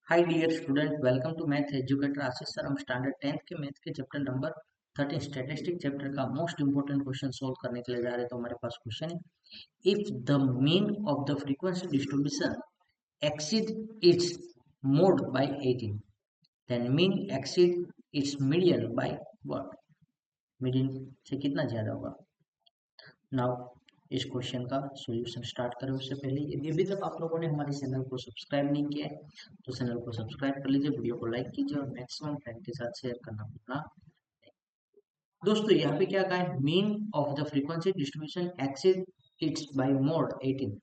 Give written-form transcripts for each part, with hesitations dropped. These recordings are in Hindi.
Hi dear student, welcome to math educator Ashish sir. हम स्टैंडर्ड 10th के मैथ के चैप्टर नंबर 13 स्टैटिस्टिक चैप्टर का मोस्ट इंपोर्टेंट क्वेश्चन सोल्व करने के लिए जा रहे हैं। तो हमारे पास क्वेश्चन है, if the mean of the frequency distribution exceed its mode by 18, then mean exceed its median by what? Median से कितना ज्यादा होगा? नाउ इस क्वेश्चन का सॉल्यूशन स्टार्ट करें उससे पहले यदि अभी तक आप लोगों ने हमारे चैनल को सब्सक्राइब नहीं किया है तो चैनल को सब्सक्राइब कर लीजिए, वीडियो को लाइक कीजिए और मैक्सिमम फ्रेंड के साथ शेयर करना भूलना। दोस्तों यहाँ पे क्या कहा है, mean of the frequency distribution exceeds its by mode 18,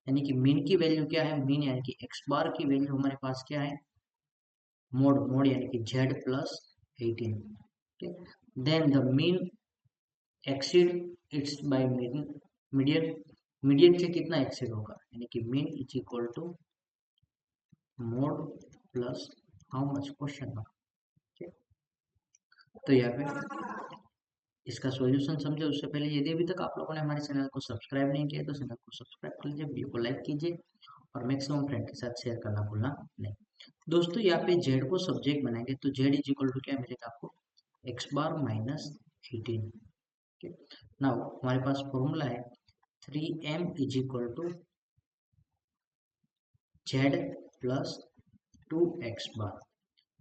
यानी कि मीन की वैल्यू क्या है? मीन यानी कि एक्स बार की वैल्यू हमारे पास क्या है? मोड मोड यानी कि Z plus 18। Then the mean exceed its by median, median से कितना एक्सीड होगा? यानी कि mean is equal to mode plus how much? Question mark. तो यहाँ पे इसका सॉल्यूशन समझे उससे पहले यदि अभी तक आप लोगों ने हमारे चैनल को सब्सक्राइब नहीं किया तो चैनल को सब्सक्राइब कर लीजिए, वीडियो को लाइक कीजिए और मैक्सिमम फ्रेंड के साथ शेयर करना भूलना नहीं। दोस्तों यहाँ पे जेड को सब्जेक्ट बनाएंगे तो जेड इज इक्वल टू क्या मिलेगा आपको? X bar minus 18। नाउ हमारे पास फॉर्मूला है 3m is equal to Z plus 2x bar.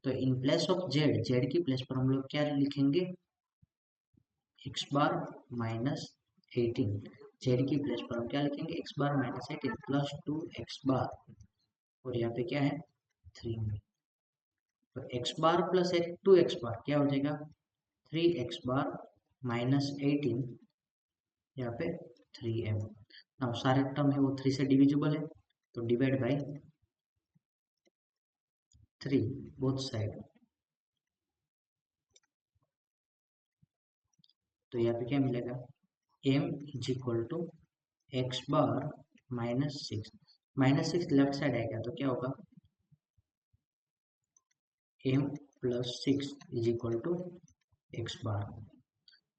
तो in place of Z, Z की प्लेस पर हम लोग क्या लिखेंगे? X bar minus 18। जेड की प्लेस पर हम क्या लिखेंगे? X bar minus 18 plus 2x bar, और यहाँ पे क्या है? 3। तो एक्स बार प्लस 2x बार क्या हो जाएगा? 3x बार माइनस 18, यहाँ पे 3m। नाउ सारे टर्म है वो 3 से डिविजिबल है तो डिवाइड बाई 3 बोथ साइड। तो यहाँ पे क्या मिलेगा? m is equal to x bar -6, -6 left side आएगा तो क्या होगा? m plus 6 is equal to x bar.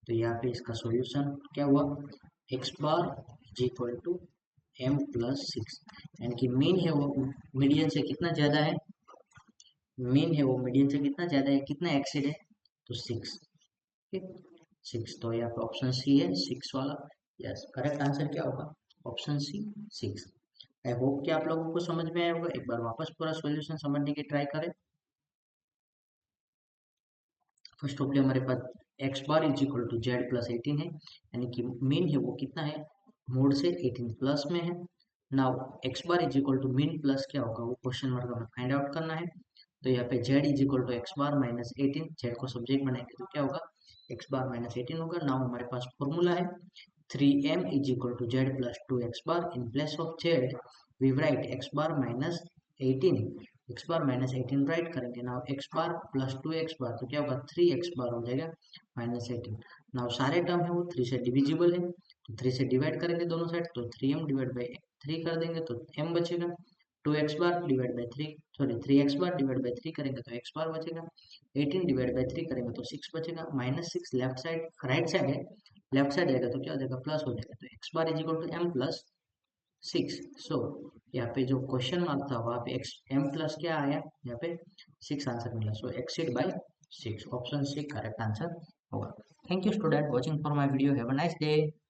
तो यहाँ पे इसका सॉल्यूशन क्या हुआ? X bar is equal to m plus 6, यानी कि मीन है वो मीडियन से कितना ज्यादा है? मीन है वो मीडियन से कितना ज्यादा है? कितना एक्सीड है? तो 6। ठीक, 6। तो यहाँ पे ऑप्शन सी है 6 वाला। यस, करेक्ट आंसर क्या होगा? Option C 6। आई होप कि आप लोगों को समझ में आया होगा। एक बार वापस पूरा सॉल्यूशन समझने की ट्राई करें। फर्स्ट ऑफ हमारे पास x bar is equal to Z plus 18 है, यानी कि मीन है वो कितना है? मोड से 18 प्लस में है। Now X bar is equal to mean plus क्या होगा वो क्वेश्चन मार्क हमें फाइंड आउट करना है। तो यहाँ पे Z is equal to x bar minus 18, Z को सब्जेक्ट बनाएंगे तो क्या होगा? एक्स बार माइनस 18 होगा। नाउ हमारे पास फॉर्मूला है 3m is equal to z plus 2x bar. In place of z we write x bar minus 18, x bar minus 18 right करेंगे। Now x bar plus 2x bar तो क्या होगा? 3x bar हो जाएगा माइनस 18। नाउ सारे टर्म है वो 3 से डिविजिबल है तो 3 से डिवाइड करेंगे दोनों साइड तो 3m डिवाइड बाई 3 कर देंगे तो m बचेगा। 2x bar divide by 3, sorry 3x bar divide by 3 करेंगे तो x बार बचेगा। 18 डिवाइड बाई 3 करेंगे तो 6 बचेगा। -6 लेफ्ट साइड राइट साइड है, लेफ्ट साइड जाएगा तो क्या हो जाएगा? प्लस हो जाएगा। तो X bar is equal to M plus 6। So यहाँ पे जो क्वेश्चन मार्क था वहाँ पे एक्स एम प्लस क्या आया? यहाँ पे 6 आंसर मिला। So exceed by 6, option C correct answer होगा। Thank you student watching for my video. Have a nice day.